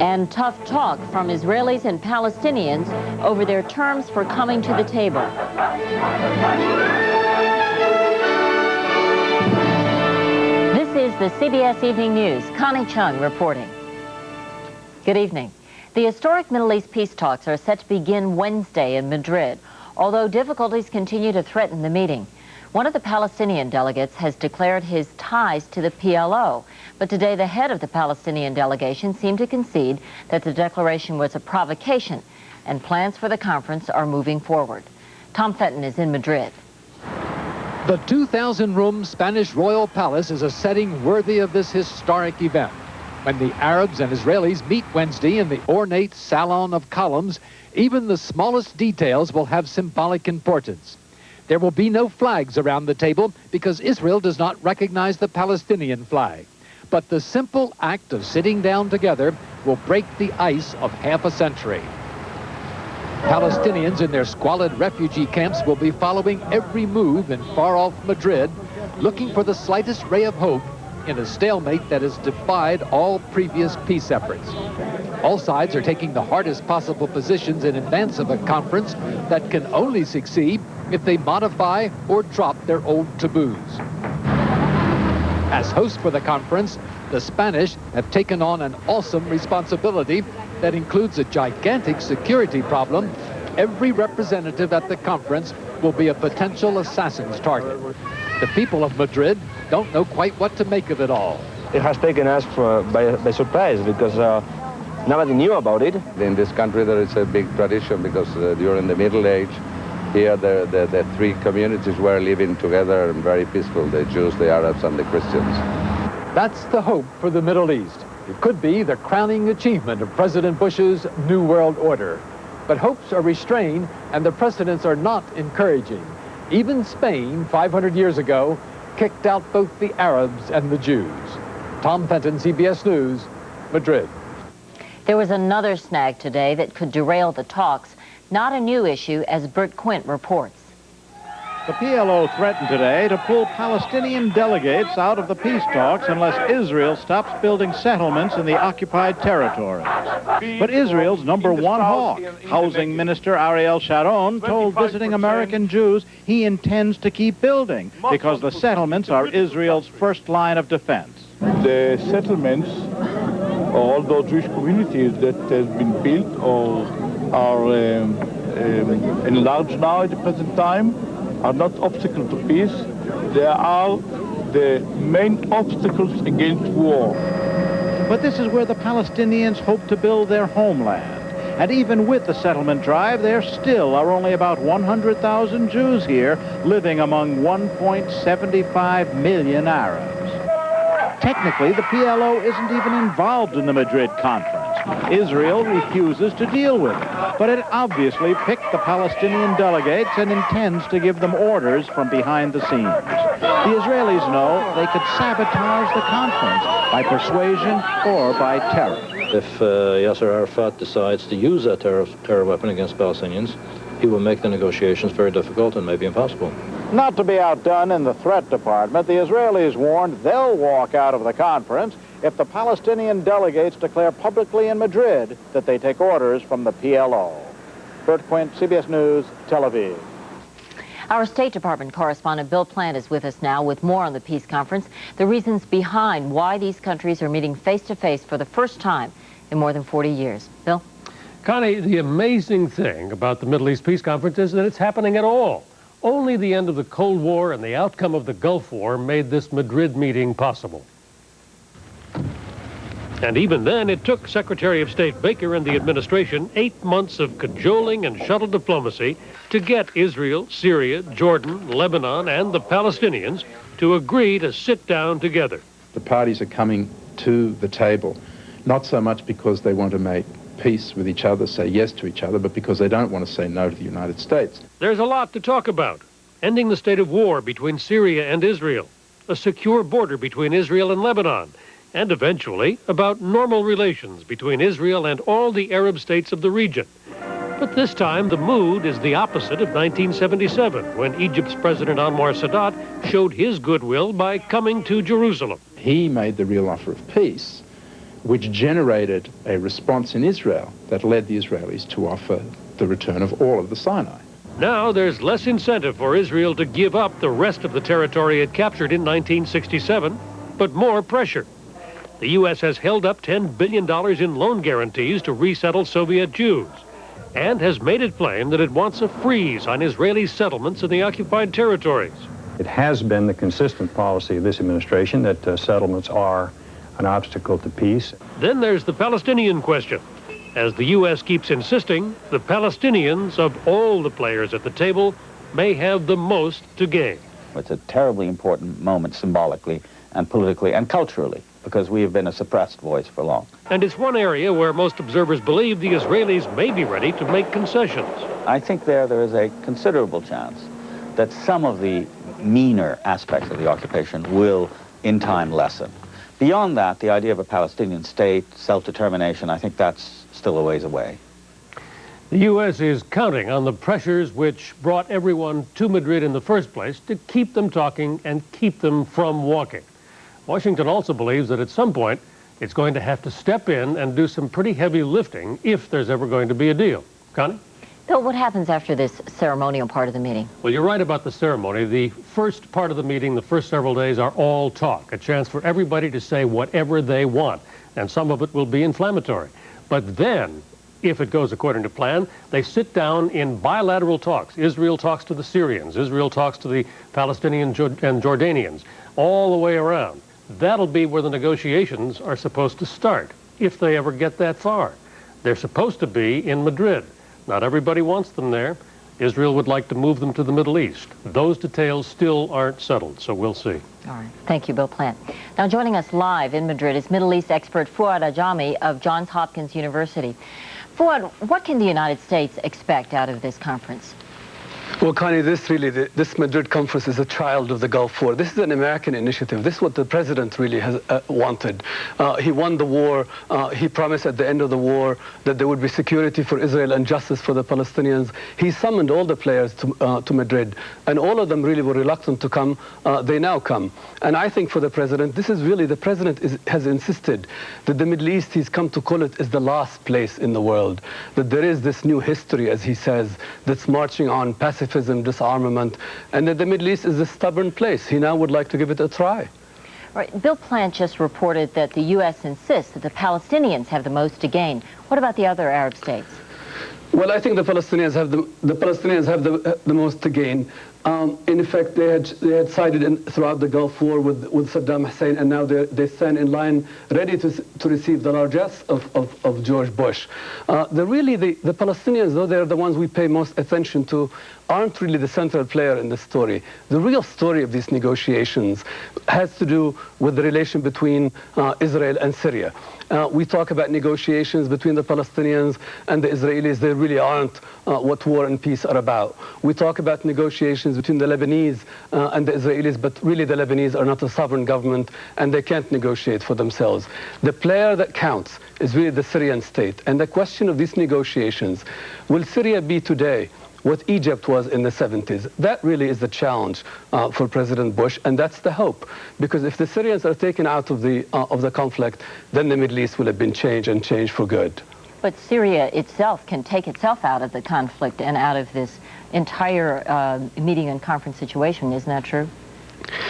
And tough talk from Israelis and Palestinians over their terms for coming to the table. This is the CBS Evening News. Connie Chung reporting. Good evening. The historic Middle East peace talks are set to begin Wednesday in Madrid, although difficulties continue to threaten the meeting. One of the Palestinian delegates has declared his ties to the PLO, but today the head of the Palestinian delegation seemed to concede that the declaration was a provocation, and plans for the conference are moving forward. Tom Fenton is in Madrid. The 2,000-room Spanish royal palace is a setting worthy of this historic event. When the Arabs and Israelis meet Wednesday in the ornate salon of columns, even the smallest details will have symbolic importance. There will be no flags around the table because Israel does not recognize the Palestinian flag. But the simple act of sitting down together will break the ice of half a century. Palestinians in their squalid refugee camps will be following every move in far-off Madrid, looking for the slightest ray of hope in a stalemate that has defied all previous peace efforts. All sides are taking the hardest possible positions in advance of a conference that can only succeed if they modify or drop their old taboos. As hosts for the conference, the Spanish have taken on an awesome responsibility that includes a gigantic security problem. Every representative at the conference will be a potential assassin's target. The people of Madrid don't know quite what to make of it all. It has taken us by surprise because nobody knew about it. In this country there is a big tradition because during the Middle Age, here the three communities were living together and very peaceful, the Jews, the Arabs, and the Christians. That's the hope for the Middle East. It could be the crowning achievement of President Bush's New World Order. But hopes are restrained and the precedents are not encouraging. Even Spain, 500 years ago, kicked out both the Arabs and the Jews. Tom Fenton, CBS News, Madrid. There was another snag today that could derail the talks. Not a new issue, as Bert Quint reports. The PLO threatened today to pull Palestinian delegates out of the peace talks unless Israel stops building settlements in the occupied territories. But Israel's number one hawk, Housing Minister Ariel Sharon, told visiting American Jews he intends to keep building because the settlements are Israel's first line of defense. The settlements, or all those Jewish communities that have been built or are enlarged now at the present time, are not obstacles to peace. They are the main obstacles against war. But this is where the Palestinians hope to build their homeland. And even with the settlement drive, there still are only about 100,000 Jews here, living among 1.75 million Arabs. Technically, the PLO isn't even involved in the Madrid conference. Israel refuses to deal with it, but it obviously picked the Palestinian delegates and intends to give them orders from behind the scenes. The Israelis know they could sabotage the conference by persuasion or by terror. If Yasser Arafat decides to use that terror weapon against Palestinians, he will make the negotiations very difficult and maybe impossible. Not to be outdone in the threat department, the Israelis warned they'll walk out of the conference if the Palestinian delegates declare publicly in Madrid that they take orders from the PLO. Bert Quint, CBS News, Tel Aviv. Our State Department correspondent Bill Plant is with us now with more on the peace conference, the reasons behind why these countries are meeting face-to-face for the first time in more than 40 years. Bill? Connie, the amazing thing about the Middle East Peace Conference is that it's happening at all. Only the end of the Cold War and the outcome of the Gulf War made this Madrid meeting possible. And even then, it took Secretary of State Baker and the administration 8 months of cajoling and shuttle diplomacy to get Israel, Syria, Jordan, Lebanon, and the Palestinians to agree to sit down together. The parties are coming to the table, not so much because they want to make peace with each other, say yes to each other, but because they don't want to say no to the United States. There's a lot to talk about. Ending the state of war between Syria and Israel, a secure border between Israel and Lebanon, and eventually about normal relations between Israel and all the Arab states of the region. But this time the mood is the opposite of 1977, when Egypt's President Anwar Sadat showed his goodwill by coming to Jerusalem. He made the real offer of peace which generated a response in Israel that led the Israelis to offer the return of all of the Sinai. Now there's less incentive for Israel to give up the rest of the territory it captured in 1967, but more pressure. The U.S. has held up $10 billion in loan guarantees to resettle Soviet Jews and has made it plain that it wants a freeze on Israeli settlements in the occupied territories. It has been the consistent policy of this administration that settlements are an obstacle to peace. Then there's the Palestinian question. As the U.S. keeps insisting, the Palestinians, of all the players at the table, may have the most to gain. It's a terribly important moment symbolically and politically and culturally, because we have been a suppressed voice for long. And it's one area where most observers believe the Israelis may be ready to make concessions. I think there is a considerable chance that some of the meaner aspects of the occupation will, in time, lessen. Beyond that, the idea of a Palestinian state, self-determination, I think that's still a ways away. The U.S. is counting on the pressures which brought everyone to Madrid in the first place to keep them talking and keep them from walking. Washington also believes that at some point it's going to have to step in and do some pretty heavy lifting if there's ever going to be a deal. Connie? Bill, what happens after this ceremonial part of the meeting? Well, you're right about the ceremony. The first part of the meeting, the first several days, are all talk, a chance for everybody to say whatever they want, and some of it will be inflammatory. But then, if it goes according to plan, they sit down in bilateral talks. Israel talks to the Syrians, Israel talks to the Palestinians and Jordanians, all the way around. That'll be where the negotiations are supposed to start, if they ever get that far. They're supposed to be in Madrid. Not everybody wants them there. Israel would like to move them to the Middle East. Those details still aren't settled, so we'll see. All right. Thank you, Bill Plant. Now, joining us live in Madrid is Middle East expert Fuad Ajami of Johns Hopkins University. Fuad, what can the United States expect out of this conference? Well, Connie, this Madrid conference is a child of the Gulf War. This is an American initiative. This is what the president really has wanted. He won the war. He promised at the end of the war that there would be security for Israel and justice for the Palestinians. He summoned all the players to Madrid, and all of them really were reluctant to come. They now come. And I think for the president, this is really, the president has insisted that the Middle East, he's come to call it, is the last place in the world. That there is this new history, as he says, that's marching on pacifism, disarmament, and that the Middle East is a stubborn place. He now would like to give it a try. All right. Bill Plant just reported that the U.S. insists that the Palestinians have the most to gain. What about the other Arab states? Well, I think the Palestinians have the most to gain. In effect, they had sided throughout the Gulf War with Saddam Hussein, and now they stand in line ready to receive the largesse of George Bush. The Palestinians, though they're the ones we pay most attention to, aren't really the central player in this story. The real story of these negotiations has to do with the relation between Israel and Syria. We talk about negotiations between the Palestinians and the Israelis. They really aren't what war and peace are about. We talk about negotiations between the Lebanese and the Israelis, but really the Lebanese are not a sovereign government and they can't negotiate for themselves. The player that counts is really the Syrian state. And the question of these negotiations, will Syria be today what Egypt was in the 70s? That really is the challenge for President Bush, and that's the hope. Because if the Syrians are taken out of the conflict, then the Middle East will have been changed, and changed for good. But Syria itself can take itself out of the conflict and out of this entire meeting and conference situation. Isn't that true?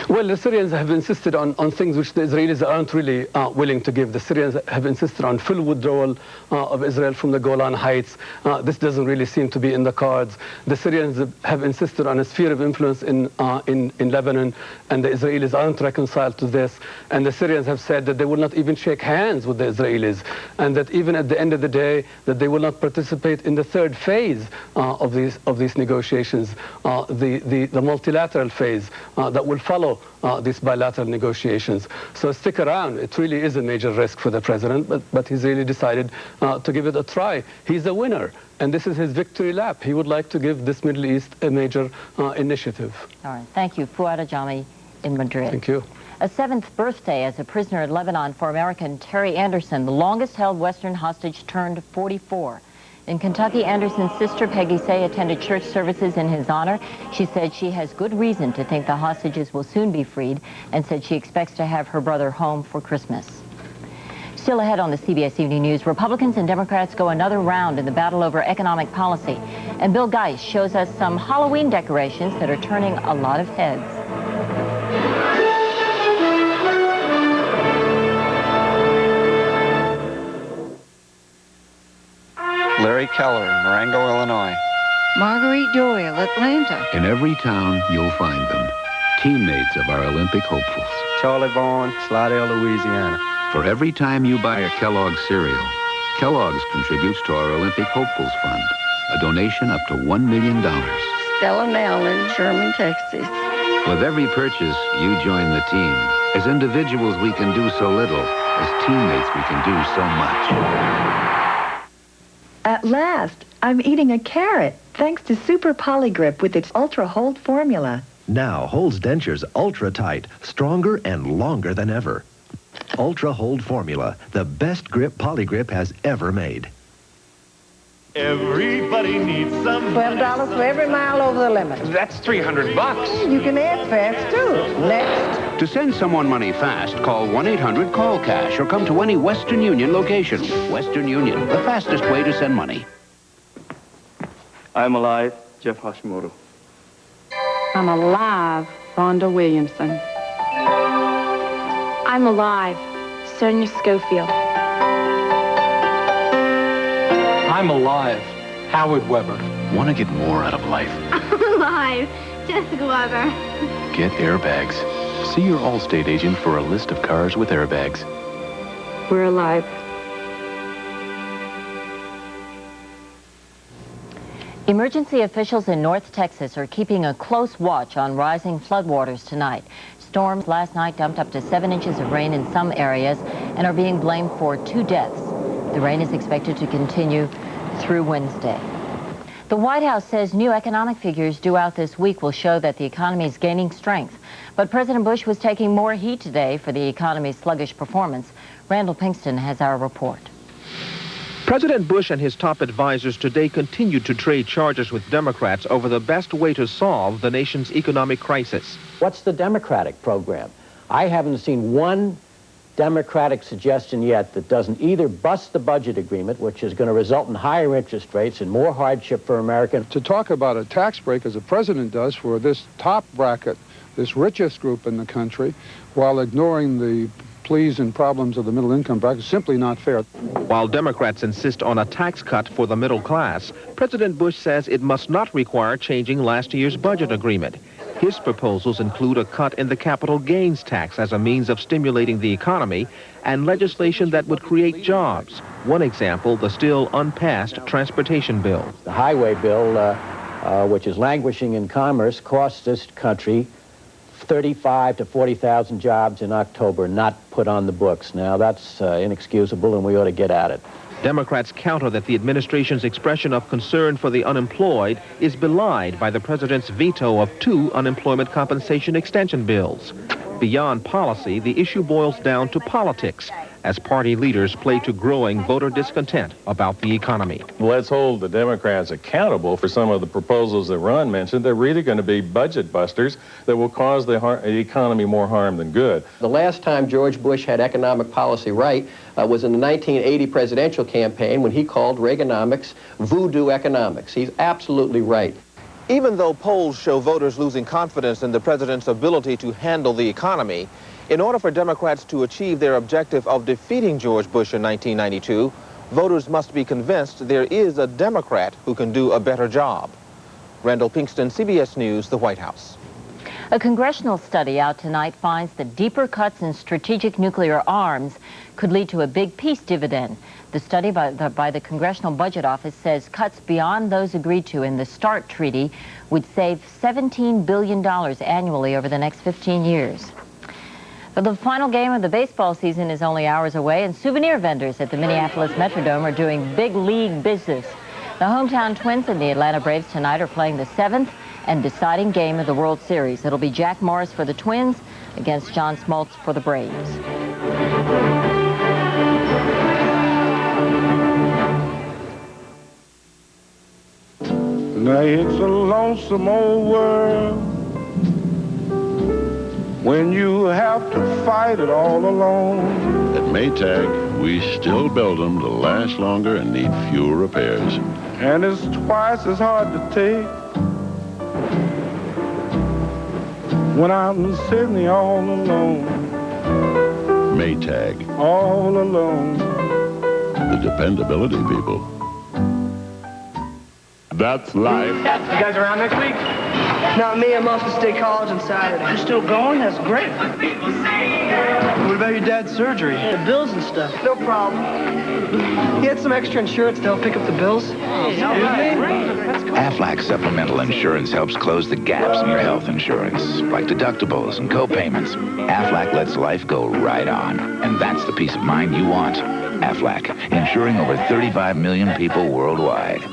Well, the Syrians have insisted on things which the Israelis aren't really willing to give. The Syrians have insisted on full withdrawal of Israel from the Golan Heights. This doesn't really seem to be in the cards. The Syrians have insisted on a sphere of influence in Lebanon, and the Israelis aren't reconciled to this. And the Syrians have said that they will not even shake hands with the Israelis, and that even at the end of the day, that they will not participate in the third phase of these negotiations, the multilateral phase that will follow these bilateral negotiations. So stick around. It really is a major risk for the president, but he's really decided to give it a try. He's a winner, and this is his victory lap. He would like to give this Middle East a major initiative. All right. Thank you. Fuad Ajami in Madrid. Thank you. A 7th birthday as a prisoner in Lebanon for American Terry Anderson, the longest-held Western hostage, turned 44. In Kentucky, Anderson's sister, Peggy Say, attended church services in his honor. She said she has good reason to think the hostages will soon be freed and said she expects to have her brother home for Christmas. Still ahead on the CBS Evening News, Republicans and Democrats go another round in the battle over economic policy. And Bill Geist shows us some Halloween decorations that are turning a lot of heads. Larry Keller, Marengo, Illinois. Marguerite Doyle, Atlanta. In every town, you'll find them. Teammates of our Olympic hopefuls. Charlie Vaughan, Slidell, Louisiana. For every time you buy a Kellogg cereal, Kellogg's contributes to our Olympic Hopefuls Fund, a donation up to $1 million. Stella Nellen, Sherman, Texas. With every purchase, you join the team. As individuals, we can do so little. As teammates, we can do so much. At last, I'm eating a carrot, thanks to Super Poli-Grip with its Ultra Hold formula. Now holds dentures ultra tight, stronger and longer than ever. Ultra Hold formula, the best grip Poli-Grip has ever made. Everybody needs some $12 for every mile over the limit. That's $300. You can add fast, too. Next. To send someone money fast, call 1-800-CALL-CASH or come to any Western Union location. Western Union, the fastest way to send money. I'm alive, Jeff Hashimoto. I'm alive, Vonda Williamson. I'm alive, Sonia Schofield. I'm alive, Howard Weber. Want to get more out of life? I'm alive, Jessica Weber. Get airbags. See your Allstate agent for a list of cars with airbags. We're alive. Emergency officials in North Texas are keeping a close watch on rising floodwaters tonight. Storms last night dumped up to 7 inches of rain in some areas and are being blamed for 2 deaths. The rain is expected to continue through Wednesday. The White House says new economic figures due out this week will show that the economy is gaining strength. But President Bush was taking more heat today for the economy's sluggish performance. Randall Pinkston has our report. President Bush and his top advisors today continued to trade charges with Democrats over the best way to solve the nation's economic crisis. What's the Democratic program? I haven't seen one Democratic suggestion yet that doesn't either bust the budget agreement, which is going to result in higher interest rates and more hardship for Americans. To talk about a tax break, as the president does, for this top bracket, this richest group in the country, while ignoring the pleas and problems of the middle income bracket, is simply not fair. While Democrats insist on a tax cut for the middle class, President Bush says it must not require changing last year's budget agreement. His proposals include a cut in the capital gains tax as a means of stimulating the economy and legislation that would create jobs. One example, the still unpassed transportation bill. The highway bill, which is languishing in commerce, costs this country 35 to 40,000 jobs in October not put on the books. Now, that's inexcusable, and we ought to get at it. Democrats counter that the administration's expression of concern for the unemployed is belied by the president's veto of 2 unemployment compensation extension bills. Beyond policy, the issue boils down to politics, as party leaders play to growing voter discontent about the economy. Let's hold the Democrats accountable for some of the proposals that Ron mentioned. They're really going to be budget busters that will cause the economy more harm than good. The last time George Bush had economic policy right was in the 1980 presidential campaign when he called Reaganomics voodoo economics. He's absolutely right. Even though polls show voters losing confidence in the president's ability to handle the economy, in order for Democrats to achieve their objective of defeating George Bush in 1992, voters must be convinced there is a Democrat who can do a better job. Randall Pinkston, CBS News, the White House. A congressional study out tonight finds that deeper cuts in strategic nuclear arms could lead to a big peace dividend. The study by the Congressional Budget Office says cuts beyond those agreed to in the START treaty would save $17 billion annually over the next 15 years. But the final game of the baseball season is only hours away, and souvenir vendors at the Minneapolis Metrodome are doing big league business. The hometown Twins and the Atlanta Braves tonight are playing the 7th and deciding game of the World Series. It'll be Jack Morris for the Twins against John Smoltz for the Braves. Now it's a lonesome old world when you have to fight it all alone. At Maytag, we still build them to last longer and need fewer repairs. And it's twice as hard to take when I'm sitting all alone. Maytag. All alone. The dependability people. That's life. You guys around next week? Not me. I'm off to State College on Saturday. You're still going? That's great. What about your dad's surgery? The bills and stuff. No problem. He had some extra insurance to help pick up the bills. AFLAC supplemental insurance helps close the gaps in your health insurance, like deductibles and co-payments. AFLAC lets life go right on, and that's the peace of mind you want. AFLAC, insuring over 35 million people worldwide.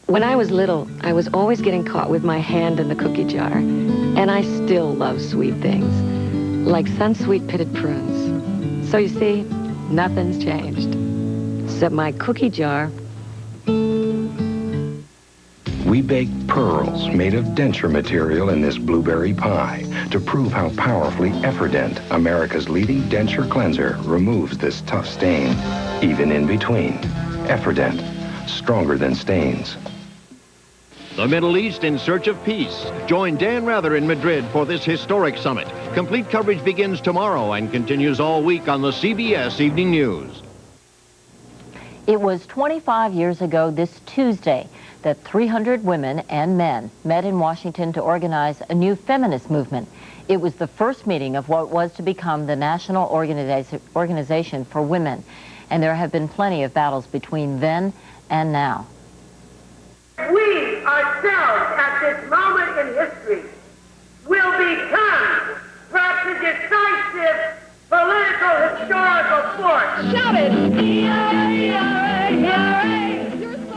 When I was little, I was always getting caught with my hand in the cookie jar. And I still love sweet things, like Sunsweet pitted prunes. So you see, nothing's changed, except my cookie jar. We bake pearls made of denture material in this blueberry pie to prove how powerfully Efferdent, America's leading denture cleanser, removes this tough stain, even in between. Efferdent, stronger than stains. The Middle East in search of peace. Join Dan Rather in Madrid for this historic summit. Complete coverage begins tomorrow and continues all week on the CBS Evening News. It was 25 years ago this Tuesday that 300 women and men met in Washington to organize a new feminist movement. It was the first meeting of what was to become the National Organization for Women, and there have been plenty of battles between then and now. We ourselves at this moment in history will become perhaps a decisive political historical force. Shout it!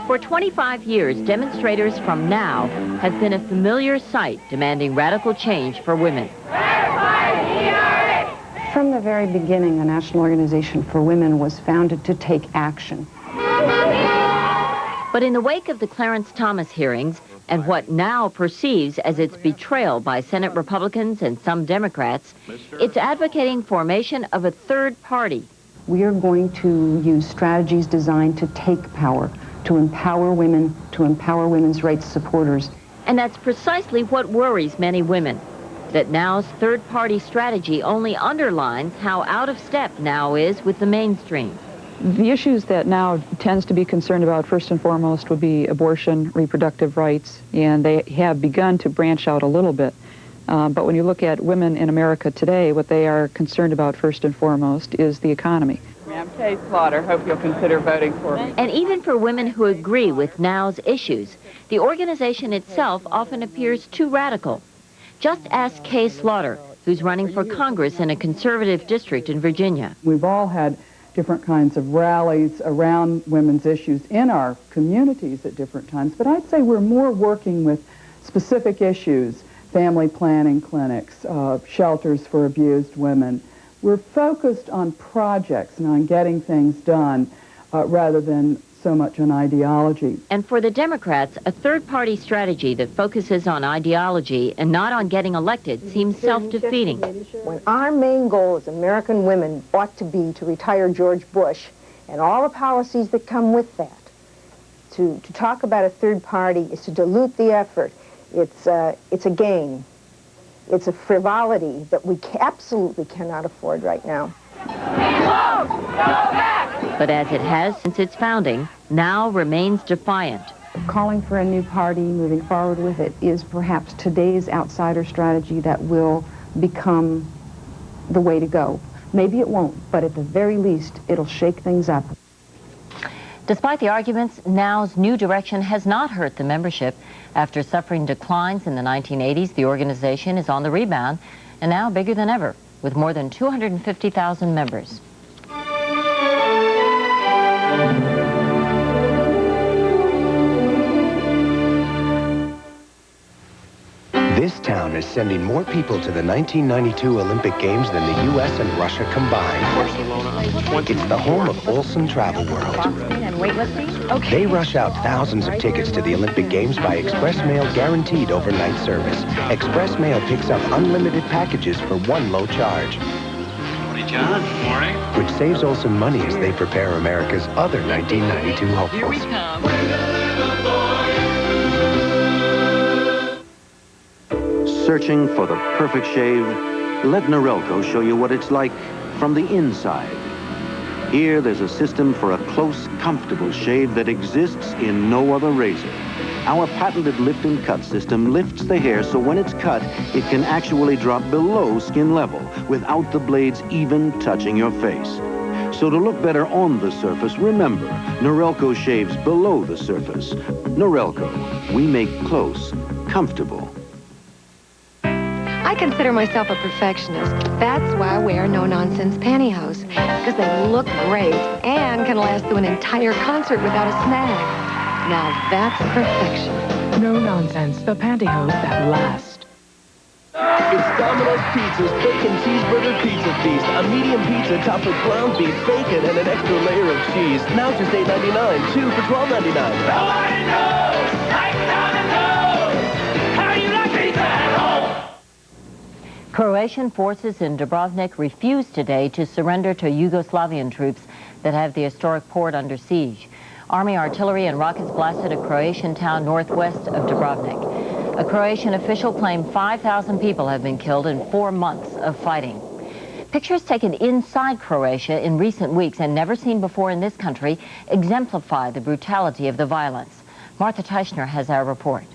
For 25 years, demonstrators from NOW have been a familiar sight demanding radical change for women. From the very beginning, the National Organization for Women was founded to take action. But in the wake of the Clarence Thomas hearings and what NOW perceives as its betrayal by Senate Republicans and some Democrats, it's advocating formation of a third party. We are going to use strategies designed to take power, to empower women, to empower women's rights supporters. And that's precisely what worries many women, that NOW's third-party strategy only underlines how out of step NOW is with the mainstream. The issues that NOW tends to be concerned about first and foremost would be abortion, reproductive rights, and they have begun to branch out a little bit. But when you look at women in America today, what they are concerned about first and foremost is the economy. Ma'am, Kay Slaughter, hope you'll consider voting for me. And even for women who agree with NOW's issues, the organization itself often appears too radical. Just ask Kay Slaughter, who's running for Congress in a conservative district in Virginia. We've all had different kinds of rallies around women's issues in our communities at different times, but I'd say we're more working with specific issues, family planning clinics, shelters for abused women. We're focused on projects and on getting things done rather than so much on ideology. And for the Democrats, a third-party strategy that focuses on ideology and not on getting elected seems self-defeating. When our main goal as American women ought to be to retire George Bush and all the policies that come with that, to talk about a third party is to dilute the effort. It's a game. It's a frivolity that we absolutely cannot afford right now. But as it has since its founding, NOW remains defiant. Calling for a new party, moving forward with it, is perhaps today's outsider strategy that will become the way to go. Maybe it won't, but at the very least, it'll shake things up. Despite the arguments, NOW's new direction has not hurt the membership. After suffering declines in the 1980s, the organization is on the rebound and now bigger than ever, with more than 250,000 members. This town is sending more people to the 1992 Olympic Games than the U.S. and Russia combined. It's the home of Olsen Travel World. And weightlifting? Okay. They rush out thousands of tickets to the Olympic Games by express mail guaranteed overnight service. Express mail picks up unlimited packages for one low charge. morning, John. Good morning. Which saves Olson money as they prepare America's other 1992 hopefuls. Here we come. Searching for the perfect shave? Let Norelco show you what it's like from the inside. Here, there's a system for a close, comfortable shave that exists in no other razor. Our patented lift and cut system lifts the hair so when it's cut, it can actually drop below skin level without the blades even touching your face. So to look better on the surface, remember, Norelco shaves below the surface. Norelco, we make close, comfortable. I consider myself a perfectionist. That's why I wear no-nonsense pantyhose, because they look great and can last through an entire concert without a snag. Now that's perfection. No nonsense, the pantyhose that lasts. It's Domino's Pizza's Bacon Cheeseburger Pizza Feast. A medium pizza topped with ground beef, bacon, and an extra layer of cheese. Now just $8.99, 2 for $12.99. Nobody knows like Domino's how you like pizza at home. Croatian forces in Dubrovnik refused today to surrender to Yugoslavian troops that have the historic port under siege. Army artillery and rockets blasted a Croatian town northwest of Dubrovnik. A Croatian official claimed 5,000 people have been killed in 4 months of fighting. Pictures taken inside Croatia in recent weeks and never seen before in this country exemplify the brutality of the violence. Martha Teichner has our report.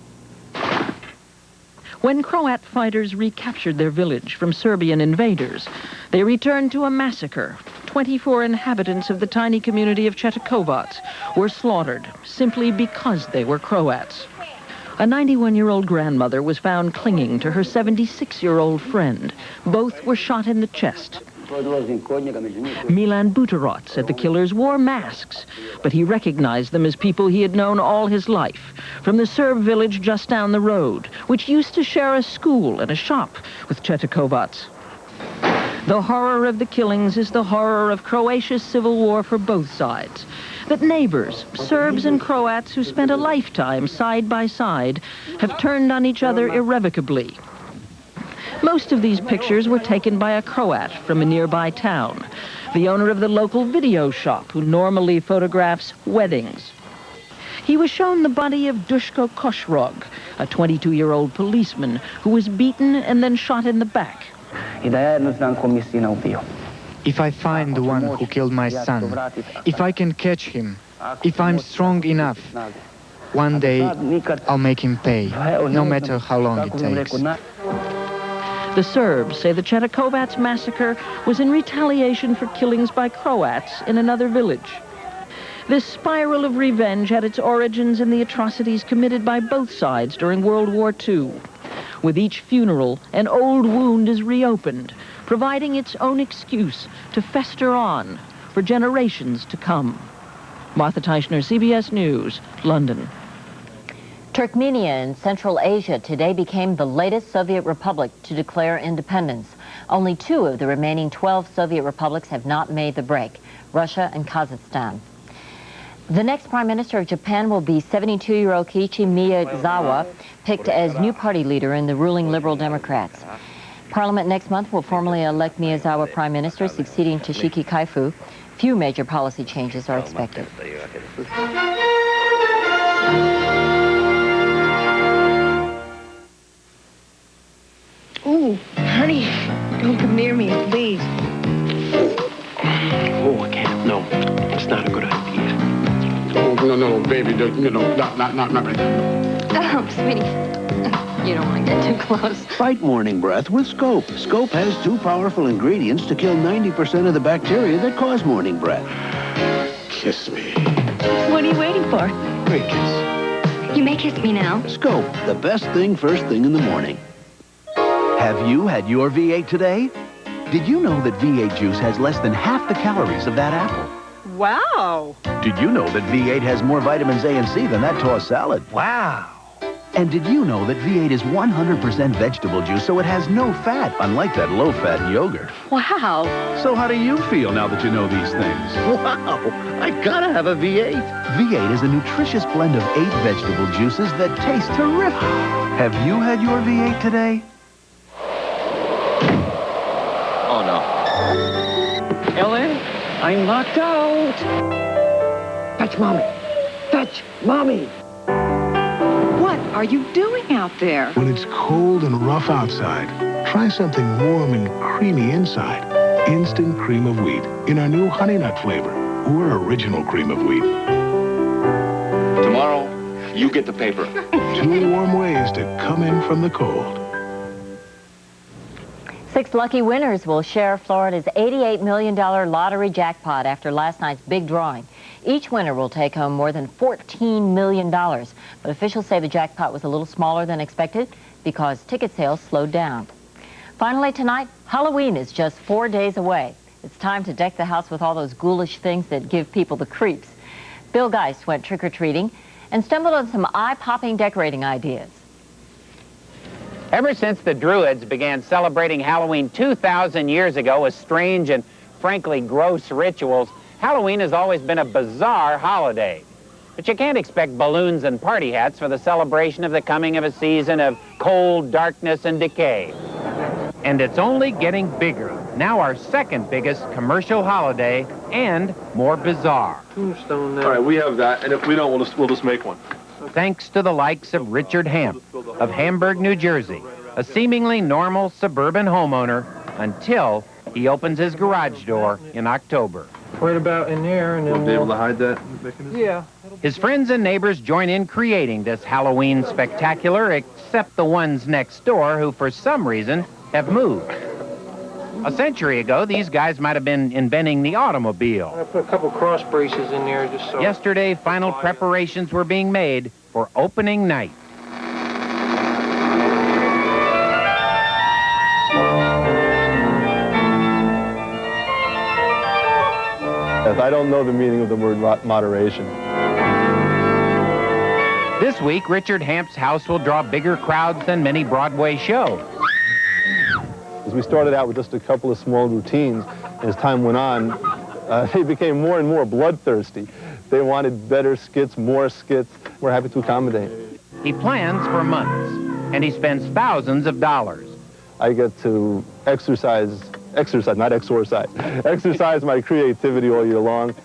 When Croat fighters recaptured their village from Serbian invaders, they returned to a massacre. 24 inhabitants of the tiny community of Cetekovac were slaughtered simply because they were Croats. A 91-year-old grandmother was found clinging to her 76-year-old friend. Both were shot in the chest. Milan Butarot said the killers wore masks, but he recognized them as people he had known all his life, from the Serb village just down the road, which used to share a school and a shop with Cetekovac. The horror of the killings is the horror of Croatia's civil war for both sides. That neighbors, Serbs and Croats who spent a lifetime side by side, have turned on each other irrevocably. Most of these pictures were taken by a Croat from a nearby town, the owner of the local video shop who normally photographs weddings. He was shown the body of Duško Košrog, a 22-year-old policeman who was beaten and then shot in the back. If I find the one who killed my son, if I can catch him, if I'm strong enough, one day I'll make him pay, no matter how long it takes. The Serbs say the Cetekovac massacre was in retaliation for killings by Croats in another village. This spiral of revenge had its origins in the atrocities committed by both sides during World War II. With each funeral, an old wound is reopened, providing its own excuse to fester on for generations to come. Martha Teichner, CBS News, London. Turkmenia in Central Asia today became the latest Soviet republic to declare independence. Only 2 of the remaining 12 Soviet republics have not made the break, Russia and Kazakhstan. The next Prime Minister of Japan will be 72-year-old Kiichi Miyazawa, picked as new party leader in the ruling Liberal Democrats. Parliament next month will formally elect Miyazawa Prime Minister, succeeding Toshiki Kaifu. Few major policy changes are expected. Oh, honey, don't come near me, please. Oh, I can't. No, it's not a good idea. Oh, no, baby, not right now. Oh, sweetie. You don't want to get too close. Fight morning breath with Scope. Scope has 2 powerful ingredients to kill 90% of the bacteria that cause morning breath. Kiss me. What are you waiting for? Great kiss. You may kiss me now. Scope, the best thing first thing in the morning. Have you had your V8 today? Did you know that V8 juice has less than half the calories of that apple? Wow! Did you know that V8 has more vitamins A and C than that tossed salad? Wow! And did you know that V8 is 100% vegetable juice, so it has no fat, unlike that low-fat yogurt? Wow! So how do you feel now that you know these things? Wow! I gotta have a V8. V8 is a nutritious blend of 8 vegetable juices that taste terrific. Have you had your V8 today? Oh, no. I'm knocked out. Fetch Mommy. Fetch Mommy. What are you doing out there? When it's cold and rough outside, try something warm and creamy inside. Instant cream of wheat in our new honey nut flavor or original cream of wheat. Tomorrow, you get the paper. 2 warm ways to come in from the cold. 6 lucky winners will share Florida's $88 million lottery jackpot after last night's big drawing. Each winner will take home more than $14 million. But officials say the jackpot was a little smaller than expected because ticket sales slowed down. Finally tonight, Halloween is just 4 days away. It's time to deck the house with all those ghoulish things that give people the creeps. Bill Geist went trick-or-treating and stumbled on some eye-popping decorating ideas. Ever since the Druids began celebrating Halloween 2,000 years ago with strange and frankly gross rituals, Halloween has always been a bizarre holiday. But you can't expect balloons and party hats for the celebration of the coming of a season of cold, darkness, and decay. And it's only getting bigger. Now our second biggest commercial holiday and more bizarre. Tombstone there. All right, we have that, and if we don't, we'll just make one. Thanks to the likes of Richard Hamp of Hamburg, New Jersey, a seemingly normal suburban homeowner until he opens his garage door in October. Right about in there, and then we'll be able to hide that mechanism? Yeah. His friends and neighbors join in creating this Halloween spectacular, except the ones next door who, for some reason, have moved. A century ago, these guys might have been inventing the automobile. I put a couple cross braces in there just so... Yesterday, final preparations were being made for opening night. I don't know the meaning of the word moderation. This week, Richard Hamp's house will draw bigger crowds than many Broadway shows. As we started out with just a couple of small routines, and as time went on, they became more and more bloodthirsty. They wanted better skits, more skits. We're happy to accommodate. He plans for months, and he spends thousands of dollars. I get to exercise my creativity all year long.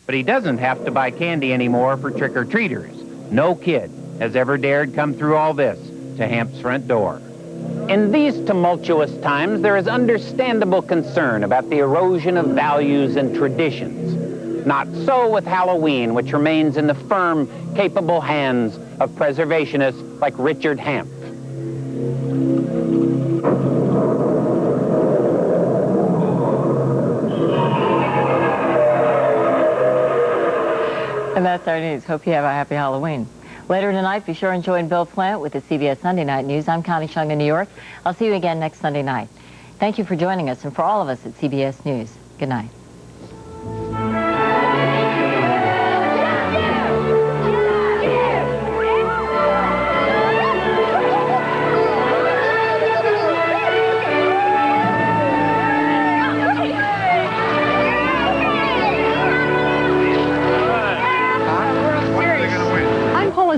But he doesn't have to buy candy anymore for trick-or-treaters. No kid has ever dared come through all this to Hamp's front door. In these tumultuous times, there is understandable concern about the erosion of values and traditions. Not so with Halloween, which remains in the firm, capable hands of preservationists like Richard Hamp. And that's our news. Hope you have a happy Halloween. Later tonight, be sure and join Bill Plant with the CBS Sunday Night News. I'm Connie Chung in New York. I'll see you again next Sunday night. Thank you for joining us, and for all of us at CBS News, good night.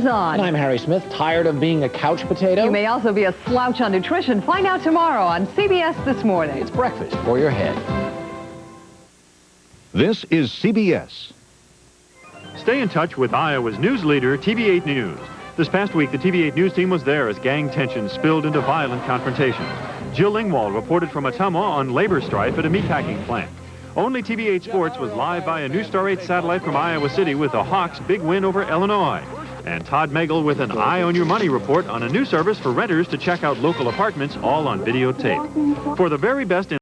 And I'm Harry Smith, tired of being a couch potato? You may also be a slouch on nutrition. Find out tomorrow on CBS This Morning. It's breakfast for your head. This is CBS. Stay in touch with Iowa's news leader, TV8 News. This past week, the TV8 News team was there as gang tensions spilled into violent confrontations. Jill Lingwald reported from Ottumwa on labor strife at a meatpacking plant. Only TV8 Sports was live via News Star 8 satellite from Iowa City with the Hawks' big win over Illinois. And Todd Megal with an Eye on Your Money report on a new service for renters to check out local apartments, all on videotape. For the very best in